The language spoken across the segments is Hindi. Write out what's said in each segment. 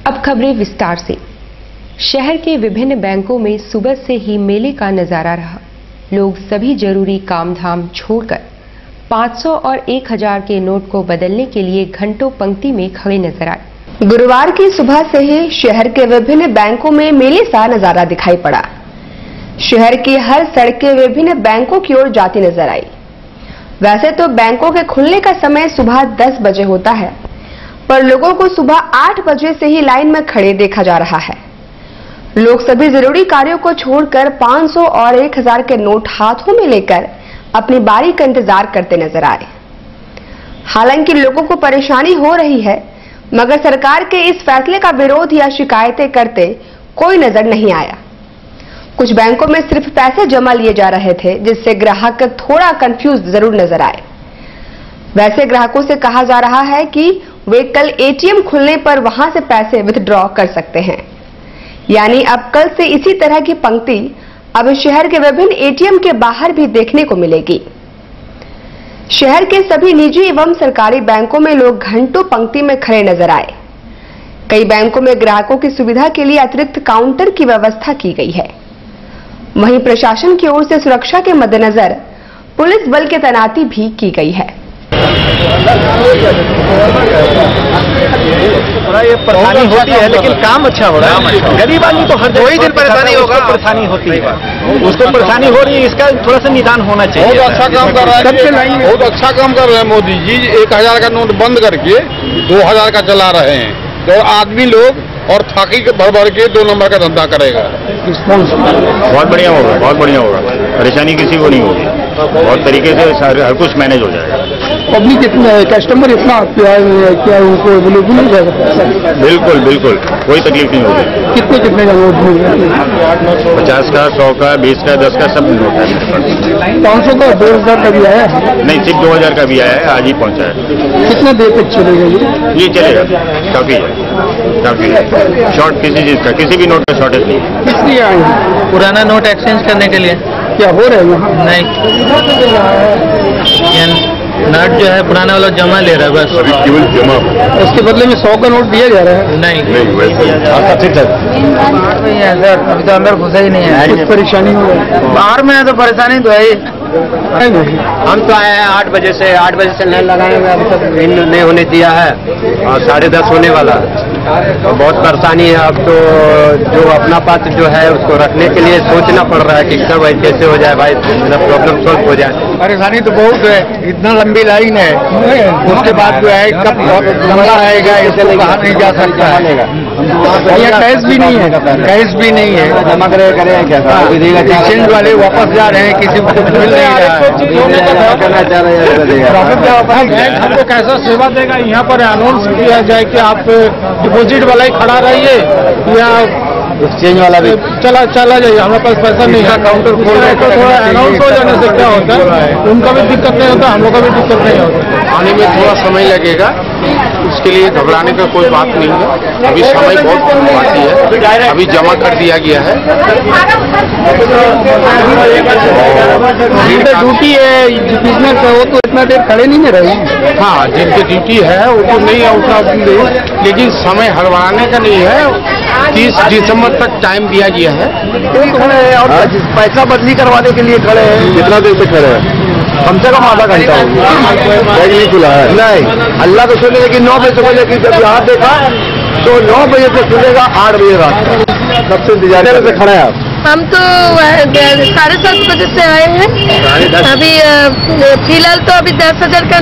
अब खबरें विस्तार से। शहर के विभिन्न बैंकों में सुबह से ही मेले का नजारा रहा। लोग सभी जरूरी काम धाम छोड़कर 500 और 1000 के नोट को बदलने के लिए घंटों पंक्ति में खड़े नजर आए। गुरुवार की सुबह से ही शहर के विभिन्न बैंकों में मेले सा नजारा दिखाई पड़ा। शहर की हर सड़कें विभिन्न बैंकों की ओर जाती नजर आई। वैसे तो बैंकों के खुलने का समय सुबह 10 बजे होता है, पर लोगों को सुबह 8 बजे से ही लाइन में खड़े देखा जा रहा है। लोग सभी जरूरी कार्यों को छोड़कर 500 और 1000 के नोट हाथों में लेकर अपनी बारी का इंतजार करते नजर आए। हालांकि लोगों को परेशानी हो रही है, मगर सरकार के इस फैसले का विरोध या शिकायतें करते कोई नजर नहीं आया। कुछ बैंकों में सिर्फ पैसे जमा लिए जा रहे थे, जिससे ग्राहक थोड़ा कंफ्यूज जरूर नजर आए। वैसे ग्राहकों से कहा जा रहा है कि वे कल एटीएम खुलने पर वहां से पैसे विथड्रॉ कर सकते हैं। यानी अब कल से इसी तरह की पंक्ति अब शहर के विभिन्न एटीएम के बाहर भी देखने को मिलेगी। शहर के सभी निजी एवं सरकारी बैंकों में लोग घंटों पंक्ति में खड़े नजर आए। कई बैंकों में ग्राहकों की सुविधा के लिए अतिरिक्त काउंटर की व्यवस्था की गई है। वहीं प्रशासन की ओर से सुरक्षा के मद्देनजर पुलिस बल की तैनाती भी की गई है। थोड़ा ये परेशानी होती है, लेकिन काम अच्छा हो रहा है। गरीब आदमी तो हर कोई दिन परेशानी होगा, परेशानी होती है, उसको परेशानी हो रही है। इसका थोड़ा सा निदान होना चाहिए। बहुत अच्छा काम कर रहा है, बहुत अच्छा काम कर रहे हैं मोदी जी। 1000 का नोट बंद करके 2000 का चला रहे हैं, तो आदमी लोग और थाकी भर भर के 2 नंबर का धंधा करेगा। बहुत बढ़िया होगा, बहुत बढ़िया होगा। परेशानी किसी को नहीं होगी, बहुत तरीके से हर कुछ मैनेज हो जाएगा। पब्लिक इतना कस्टमर इतना क्या उनको बिल्कुल नहीं जा सकता? बिल्कुल बिल्कुल कोई तकलीफ नहीं होगी। कितने का नोट मिल रहा है? 50 का, 100 का, 20 का, 10 का सब नोट है मेरे पास। 500 का, 2000 का भी आया है? नहीं, सिर्फ 2000 का भी आया है, आज ही पहुंचा है। कितना देर तक चलेगा ये चलेगा, काफी है, काफी है। शॉर्ट किसी चीज का, किसी भी नोट का शॉर्टेज नहीं है। किस लिए आए हैं? पुराना नोट एक्सचेंज करने के लिए। क्या हो रहा है यहाँ? नहीं, नोट जो है पुराना वाला जमा ले रहा है बस। अभी केवल जमा, उसके बदले में 100 का नोट दिया जा रहा है? नहीं, ठीक है सर, अभी तो अंदर घुसा ही नहीं है। कुछ परेशानी हो रही है? बाहर में है तो परेशानी तो है ही। हम तो आए हैं 8 बजे से लाइन लगाने में अभी तक नहीं होने दिया है, और 10:30 होने वाला है। तो बहुत परेशानी है। अब तो जो अपना पात्र जो है उसको रखने के लिए सोचना पड़ रहा है कि कब कैसे हो जाए भाई, मेरा प्रॉब्लम सॉल्व हो जाए। परेशानी तो बहुत है, इतना लंबी लाइन है। उसके बाद जो है कब लंबा रहेगा, इससे बाहर नहीं जा सकता है। यहाँ कैश भी नहीं है, कैश भी नहीं है। एक्सचेंज वाले वापस जा रहे हैं, किसी को कुछ मिल नहीं रहा है। हमको कैसा सेवा देगा? यहाँ पर अनाउंस किया जाए कि आप डिपॉजिट वाला ही खड़ा रहिए या एक्सचेंज वाला भी चला जाइए, हमारे पास पैसा नहीं है। काउंटर खोल रहे तो थोड़ा अनाउंस हो जाने से क्या होता है, उनका भी दिक्कत नहीं होता, हम लोग का भी दिक्कत नहीं होता। आने में थोड़ा समय लगेगा, उसके लिए घबराने का कोई बात नहीं है। अभी समय बहुत बाकी है, अभी जमा कर दिया गया है। ड्यूटी है, बिजनेस है, वो तो इतना देर खड़े नहीं में रहे। हाँ, जिनकी ड्यूटी है वो तो नहीं है उतना, लेकिन समय हड़बड़ाने का नहीं है। 30 दिसंबर तक टाइम दिया गया है। खड़े हैं और पैसा बदली करवाने के लिए खड़े हैं। कितना देर से खड़े हैं? कम से कम आधा घंटा हो गया। नहीं खुला है। नहीं, अल्लाह तो सुने, लेकिन 9 बजे से, लेकिन जब यहाँ देखा तो 9 बजे से खुलेगा 8 बजे रात का। कब से इंतजार से खड़े हैं आप? हम तो 7:30 बजे से आए हैं। अभी फिलहाल तो अभी 10,000 का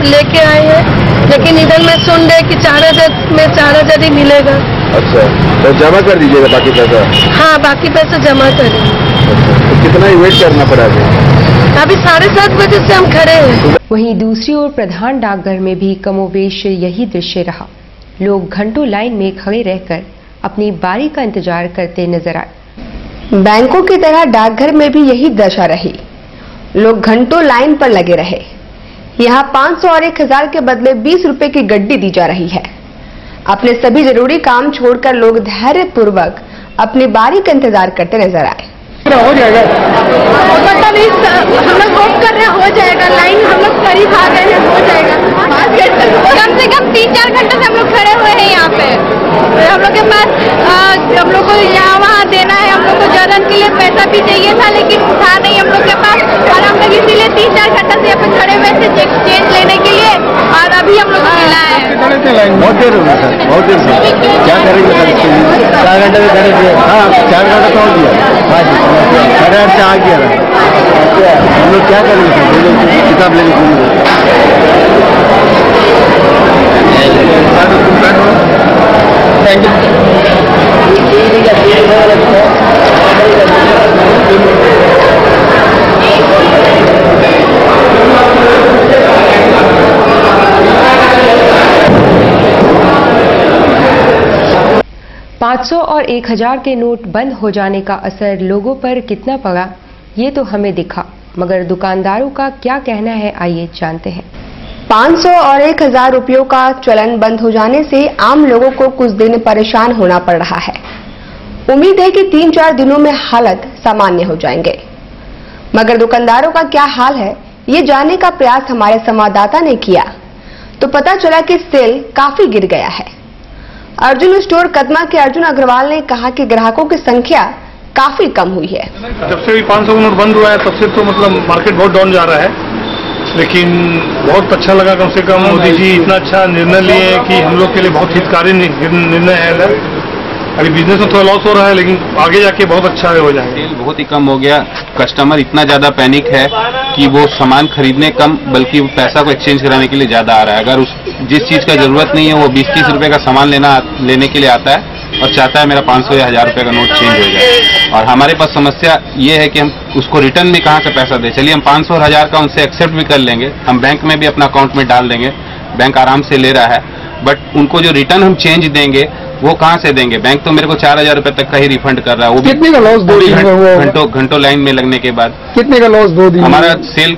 लेके आए हैं, लेकिन इधर में सुन रहे कि 4,000 में 4,000 ही मिलेगा। अच्छा, तो जमा कर दीजिएगा बाकी पैसा? हाँ, बाकी पैसा जमा करें। तो कितना ही वेट करना पड़ा? अभी 7:30 बजे से हम खड़े हैं। वहीं दूसरी ओर प्रधान डाकघर में भी कमोवेश यही दृश्य रहा। लोग घंटों लाइन में खड़े रहकर अपनी बारी का इंतजार करते नजर आए। बैंकों की तरह डाकघर में भी यही दशा रही। लोग घंटों लाइन पर लगे रहे। यहाँ 500 और 1000 के बदले 20 रुपए की गड्डी दी जा रही है। अपने सभी जरूरी काम छोड़कर लोग धैर्य पूर्वक अपनी बारी का इंतजार करते नजर आए। हो जाएगा, पता नहीं, हम लोग होप कर रहे हैं हो जाएगा। लाइन हम लोग करीब आ गए हैं, हो जाएगा। कम से कम 3-4 घंटे से हम लोग खड़े हुए हैं यहाँ पे। हम हम लोग को यहाँ वहाँ देना है, हम लोग को जलन के लिए पैसा भी चाहिए था लेकिन था नहीं हम लोग के पास, और हम लोग इसीलिए 3-4 घंटा से यहाँ पे खड़े हुए थे चेंज लेने के लिए, और अभी हम लोग को मिला है। बहुत देर हो गया सर, बहुत देर से क्या करेंगे सर, 4 घंटे से खड़े थे। हाँ 4 घंटा तो हो गया, 8:30 से आ गया हम लोग क्या करेंगे सर, किताब लेने के लिए। Thank you. 500 और 1000 के नोट बंद हो जाने का असर लोगों पर कितना पड़ा, ये तो हमें दिखा, मगर दुकानदारों का क्या कहना है, आइए जानते हैं। 500 और 1000 रुपयों का चलन बंद हो जाने से आम लोगों को कुछ दिन परेशान होना पड़ रहा है। उम्मीद है कि 3-4 दिनों में हालत सामान्य हो जाएंगे, मगर दुकानदारों का क्या हाल है, ये जानने का प्रयास हमारे संवाददाता ने किया तो पता चला कि सेल काफी गिर गया है। अर्जुन स्टोर कदमा के अर्जुन अग्रवाल ने कहा कि ग्राहकों की संख्या काफी कम हुई है। जब से भी 500 का नोट बंद हुआ है तब से तो मतलब मार्केट बहुत डाउन जा रहा है, लेकिन बहुत अच्छा लगा कम से कम मोदी जी इतना अच्छा निर्णय लिए कि हम लोग के लिए बहुत हितकारी निर्णय है। अभी बिजनेस में थोड़ा लॉस हो रहा है लेकिन आगे जाके बहुत अच्छा हो जाएगा। सेल बहुत ही कम हो गया, कस्टमर इतना ज्यादा पैनिक है कि वो सामान खरीदने कम बल्कि पैसा को एक्सचेंज कराने के लिए ज्यादा आ रहा है। अगर जिस चीज का जरूरत नहीं है वो 20-30 रुपए का सामान लेने के लिए आता है और चाहता है मेरा 500 या 1000 रुपए का नोट चेंज हो जाए। और हमारे पास समस्या ये है कि हम उसको रिटर्न में कहाँ से पैसा दें। चलिए हम 500 और 1000 का उनसे एक्सेप्ट भी कर लेंगे, हम बैंक में भी अपना अकाउंट में डाल देंगे, बैंक आराम से ले रहा है, बट उनको जो रिटर्न हम चेंज देंगे वो कहाँ से देंगे। बैंक तो मेरे को 4000 रुपए तक का ही रिफंड कर रहा है, वो भी कितने का लॉस दो घंटों लाइन में लगने के बाद। कितने का लॉस दो दिन? हमारा सेल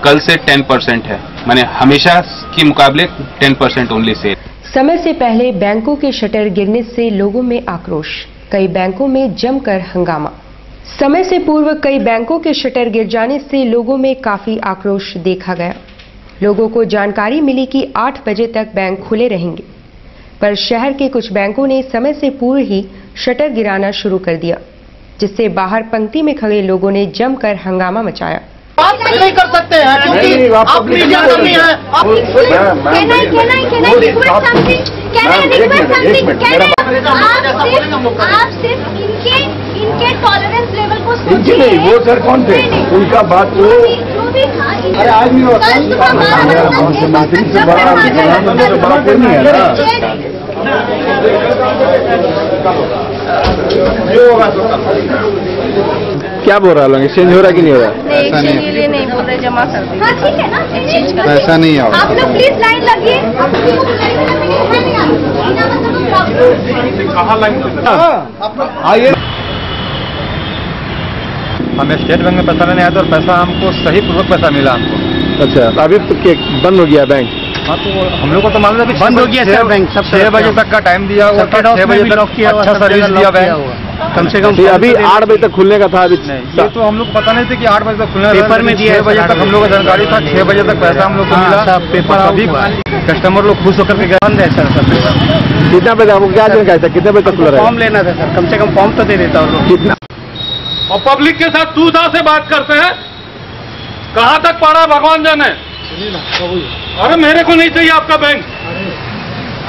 कल से 10% है, माने हमेशा के मुकाबले 10% ओनली सेल। समय से पहले बैंकों के शटर गिरने से लोगों में आक्रोश, कई बैंकों में जमकर हंगामा। समय से पूर्व कई बैंकों के शटर गिर जाने से लोगों में काफी आक्रोश देखा गया। लोगों को जानकारी मिली कि 8 बजे तक बैंक खुले रहेंगे, पर शहर के कुछ बैंकों ने समय से पूर्व ही शटर गिराना शुरू कर दिया, जिससे बाहर पंक्ति में खड़े लोगों ने जमकर हंगामा मचाया। आप नहीं कर सकते हैं क्योंकि आप मीडिया कर्मी हैं। आप सिर्फ इनके टॉलरेंस लेवल को इनकी नहीं, वो सर कौन थे उनका बात तो अरे आज नहीं होता नहीं है क्या बोल रहा है, एक्सचेंज हो रहा है कि नहीं हो रहा है? ऐसा नहीं बोल रहे, जमा कर दीजिए। हाँ ठीक है ना, ऐसा नहीं है। आप लोग प्लीज लाइन लगिए। कहाँ लाइन आइए। हमें स्टेट बैंक में पैसा लेने आया था और पैसा हमको सही पूर्वक पैसा मिला हमको। अच्छा, अभी तो बंद हो गया बैंक? हाँ तो हम लोग को तो मालूम है कि बंद हो गया सर बैंक। 6 बजे तक का टाइम दिया हुआ था, 6 बजे तक अच्छा सर्विस दिया बैंक। कम से कम अभी 8 बजे तक खुलने का था। अभी ये तो हम लोग पता नहीं थे कि 8 बजे तक खुलने का, पेपर में दिया 6 बजे तक हम लोग का जानकारी था, 6 बजे तक पैसा हम लोग को मिला। पेपर अभी कस्टमर लोग खुश होकर के बंद है सर। कितना बजे आपको क्या जानकारी था, कितने बजे तक खुला रहेगा? फॉर्म लेना था सर, कम से कम फॉर्म तो दे देता और कितना। और पब्लिक के साथ तू से बात करते हैं, कहाँ तक पड़ा भगवान जाने। अरे मेरे को नहीं चाहिए आपका बैंक,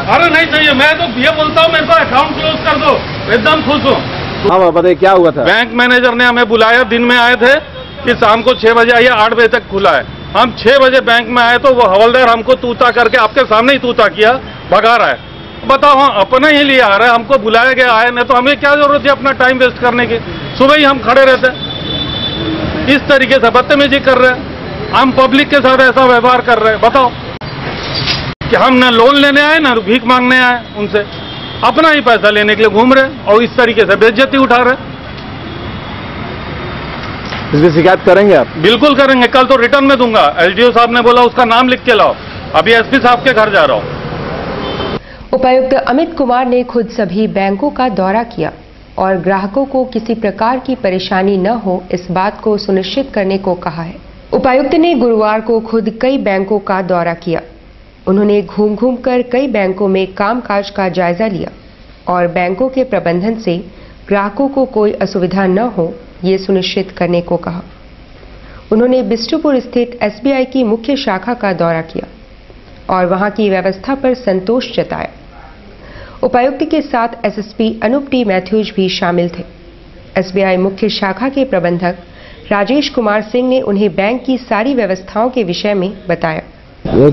अरे नहीं चाहिए। मैं तो ये बोलता हूँ मेरे को अकाउंट क्लोज कर दो, एकदम खुश हूँ। हाँ बताइए क्या हुआ था? बैंक मैनेजर ने हमें बुलाया, दिन में आए थे कि शाम को 6 बजे आइए, 8 बजे तक खुला है। हम 6 बजे बैंक में आए तो वो हवलदार हमको तूता करके आपके सामने ही तूता किया, भगा रहा है। बताओ, हाँ अपने ही लिए आ रहा है, हमको बुलाया गया आए, नहीं तो हमें क्या जरूरत है अपना टाइम वेस्ट करने की। सुबह ही हम खड़े रहते हैं, इस तरीके से बदतमीजी कर रहे हैं, हम पब्लिक के साथ ऐसा व्यवहार कर रहे हैं। बताओ कि हम न लोन लेने आए न भीख मांगने आए उनसे, अपना ही पैसा लेने के लिए घूम रहे और इस तरीके से बेइज्जती उठा रहे। इसकी शिकायत करेंगे आप? बिल्कुल करेंगे, कल तो रिटर्न में दूंगा। एलडीओ साहब ने बोला उसका नाम लिख के लाओ, अभी एसपी साहब के घर जा रहा हूं। उपायुक्त अमित कुमार ने खुद सभी बैंकों का दौरा किया और ग्राहकों को किसी प्रकार की परेशानी न हो, इस बात को सुनिश्चित करने को कहा है। उपायुक्त ने गुरुवार को खुद कई बैंकों का दौरा किया। उन्होंने घूम घूम कर कई बैंकों में कामकाज का जायजा लिया और बैंकों के प्रबंधन से ग्राहकों को कोई असुविधा न हो, ये सुनिश्चित करने को कहा। उन्होंने बिष्टुपुर स्थित SBI की मुख्य शाखा का दौरा किया और वहां की व्यवस्था पर संतोष जताया। उपायुक्त के साथ SSP अनूप टी मैथ्यूज भी शामिल थे। SBI मुख्य शाखा के प्रबंधक राजेश कुमार सिंह ने उन्हें बैंक की सारी व्यवस्थाओं के विषय में बताया।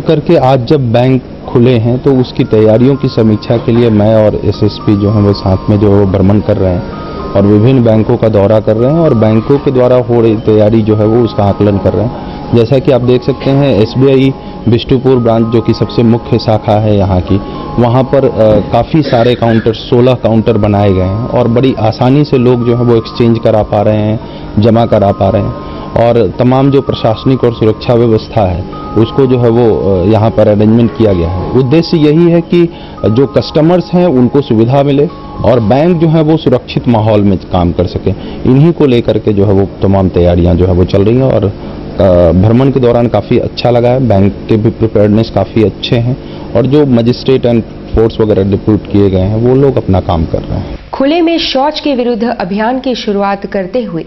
करके आज जब बैंक खुले हैं तो उसकी तैयारियों की समीक्षा के लिए मैं और SSP जो है वो साथ में जो भ्रमण कर रहे हैं और विभिन्न बैंकों का दौरा कर रहे हैं और बैंकों के द्वारा हो रही तैयारी जो है वो उसका आकलन कर रहे हैं। जैसा कि आप देख सकते हैं SBI बिष्टुपुर ब्रांच जो कि सबसे मुख्य शाखा है यहाँ की, वहाँ पर काफ़ी सारे काउंटर 16 काउंटर बनाए गए हैं और बड़ी आसानी से लोग जो है वो एक्सचेंज करा पा रहे हैं, जमा करा पा रहे हैं और तमाम जो प्रशासनिक और सुरक्षा व्यवस्था है उसको जो है वो यहाँ पर अरेंजमेंट किया गया है। उद्देश्य यही है कि जो कस्टमर्स हैं उनको सुविधा मिले और बैंक जो है वो सुरक्षित माहौल में काम कर सके। इन्हीं को लेकर के जो है वो तमाम तैयारियां जो है वो चल रही हैं और भ्रमण के दौरान काफ़ी अच्छा लगा है। बैंक के भी प्रिपेयर्डनेस काफ़ी अच्छे हैं और जो मजिस्ट्रेट एंड फोर्स वगैरह डिप्यूट किए गए हैं वो लोग अपना काम कर रहे हैं। खुले में शौच के विरुद्ध अभियान की शुरुआत करते हुए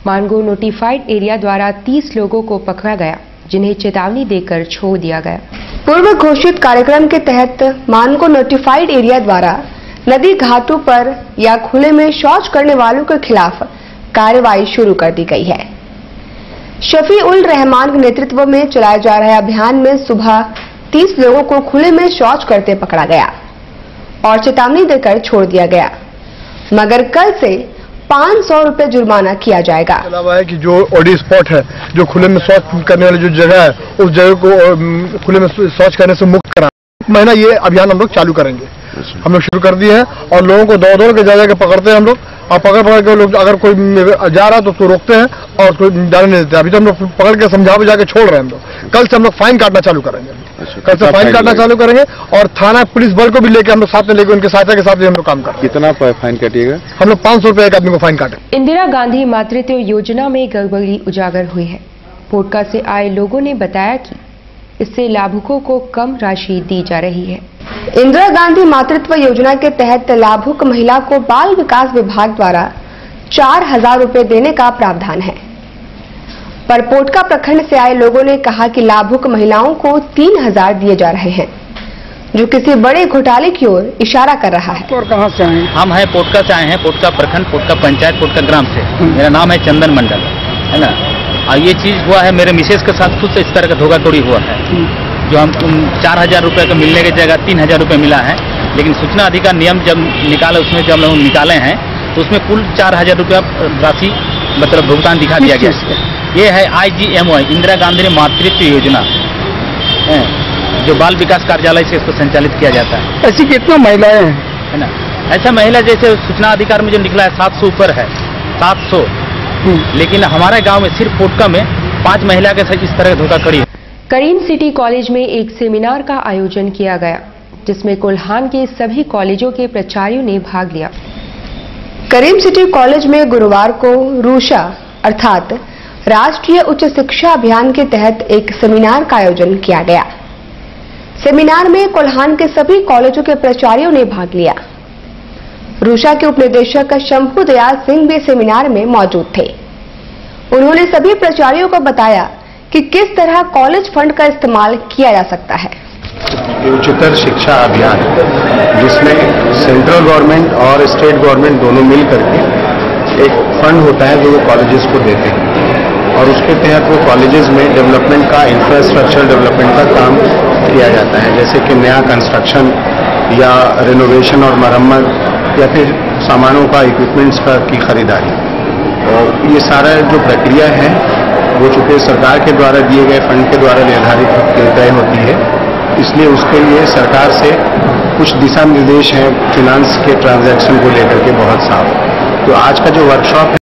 मानगो नोटिफाइड एरिया द्वारा 30 लोगों को पकड़ा गया, जिन्हें चेतावनी देकर छोड़ दिया गया। पूर्व घोषित कार्यक्रम के तहत मानगो नोटिफाइड एरिया द्वारा नदी घाटों पर या खुले में शौच करने वालों के खिलाफ कार्रवाई शुरू कर दी गई है। शफी उल रहमान के नेतृत्व में चलाए जा रहे अभियान में सुबह 30 लोगों को खुले में शौच करते पकड़ा गया और चेतावनी देकर छोड़ दिया गया, मगर कल से 500 रुपए जुर्माना किया जाएगा। अलावा है कि जो ओडी स्पॉट है, जो खुले में शौच करने वाली जो जगह है, उस जगह को खुले में शौच करने से मुक्त कराना। महीना ये अभियान हम लोग चालू करेंगे, हम लोग शुरू कर दिए हैं और लोगों को दौड़ के जा के पकड़ते हैं हम लोग और पकड़ के लोग अगर कोई जा रहा तो उसको रोकते हैं और उसको जाने नहीं देते। अभी तो हम लोग पकड़ के समझा बुझा के छोड़ रहे हैं हम लोग। कल से हम लोग फाइन काटना चालू करेंगे। कल से फाइन काटना चालू करेंगे और थाना पुलिस बल को भी लेके हम लोग साथ में लेके उनके सहायता के साथ भी हम लोग काम करेंगे। कितना फाइन काटिएगा? हम लोग 500 रुपए एक आदमी को फाइन काटेंगे। इंदिरा गांधी मातृत्व योजना में गड़बड़ी उजागर हुई है। पोटका से आए लोगों ने बताया कि इससे लाभुकों को कम राशि दी जा रही है। इंदिरा गांधी मातृत्व योजना के तहत लाभुक महिला को बाल विकास विभाग द्वारा 4000 रुपए देने का प्रावधान है, पर पोटका प्रखंड से आए लोगों ने कहा कि लाभुक महिलाओं को 3000 दिए जा रहे हैं, जो किसी बड़े घोटाले की ओर इशारा कर रहा है। और कहां से आए? हम हैं पोटका से आए हैं, पोटका प्रखंड, पोटका पंचायत, पोटका ग्राम से। मेरा नाम है चंदन मंडल, है ना। और ये चीज हुआ है मेरे मिसेज के साथ, खुद से इस तरह का धोखाधड़ी हुआ है। जो हम 4000 रुपए का मिलने की जगह 3000 रुपए मिला है, लेकिन सूचना अधिकार नियम जब निकाले, उसमें जब लोग निकाले हैं तो उसमें कुल 4000 रुपया राशि मतलब भुगतान दिखा दिया गया। ये है IGMY, इंदिरा गांधी मातृत्व योजना, जो बाल विकास कार्यालय से इसको संचालित किया जाता है। ऐसी कितना महिलाएं हैं, है ना। ऐसा महिला जैसे सूचना अधिकार में जो निकला है 700 ऊपर है, 700, लेकिन हमारे गांव में सिर्फ पोटका में 5 महिला के साथ इस तरह का धोखाधड़ी है। करीम सिटी कॉलेज में एक सेमिनार का आयोजन किया गया, जिसमें कोल्हान के सभी कॉलेजों के प्राचार्यों ने भाग लिया। करीम सिटी कॉलेज में गुरुवार को रूषा अर्थात राष्ट्रीय उच्च शिक्षा अभियान के तहत एक सेमिनार का आयोजन किया गया। सेमिनार में कोल्हान के सभी कॉलेजों के प्राचार्यों ने भाग लिया। रूषा के उपनिदेशक शंभू दयाल सिंह भी सेमिनार में मौजूद थे। उन्होंने सभी प्राचार्यों को बताया कि किस तरह कॉलेज फंड का इस्तेमाल किया जा सकता है। उच्चतर शिक्षा अभियान, जिसमें सेंट्रल गवर्नमेंट और स्टेट गवर्नमेंट दोनों मिल करके एक फंड होता है जो वो कॉलेजेस को देते हैं और उसके तहत वो कॉलेजेस में डेवलपमेंट का, इंफ्रास्ट्रक्चर डेवलपमेंट का काम किया जाता है, जैसे कि नया कंस्ट्रक्शन या रिनोवेशन और मरम्मत या फिर सामानों का, इक्विपमेंट्स का की खरीदारी। और ये सारा जो प्रक्रिया है वो चूंकि सरकार के द्वारा दिए गए फंड के द्वारा निर्धारित तय होती है, इसलिए उसके लिए सरकार से कुछ दिशा निर्देश हैं फिनांस के ट्रांजैक्शन को लेकर के बहुत साफ। तो आज का जो वर्कशॉप है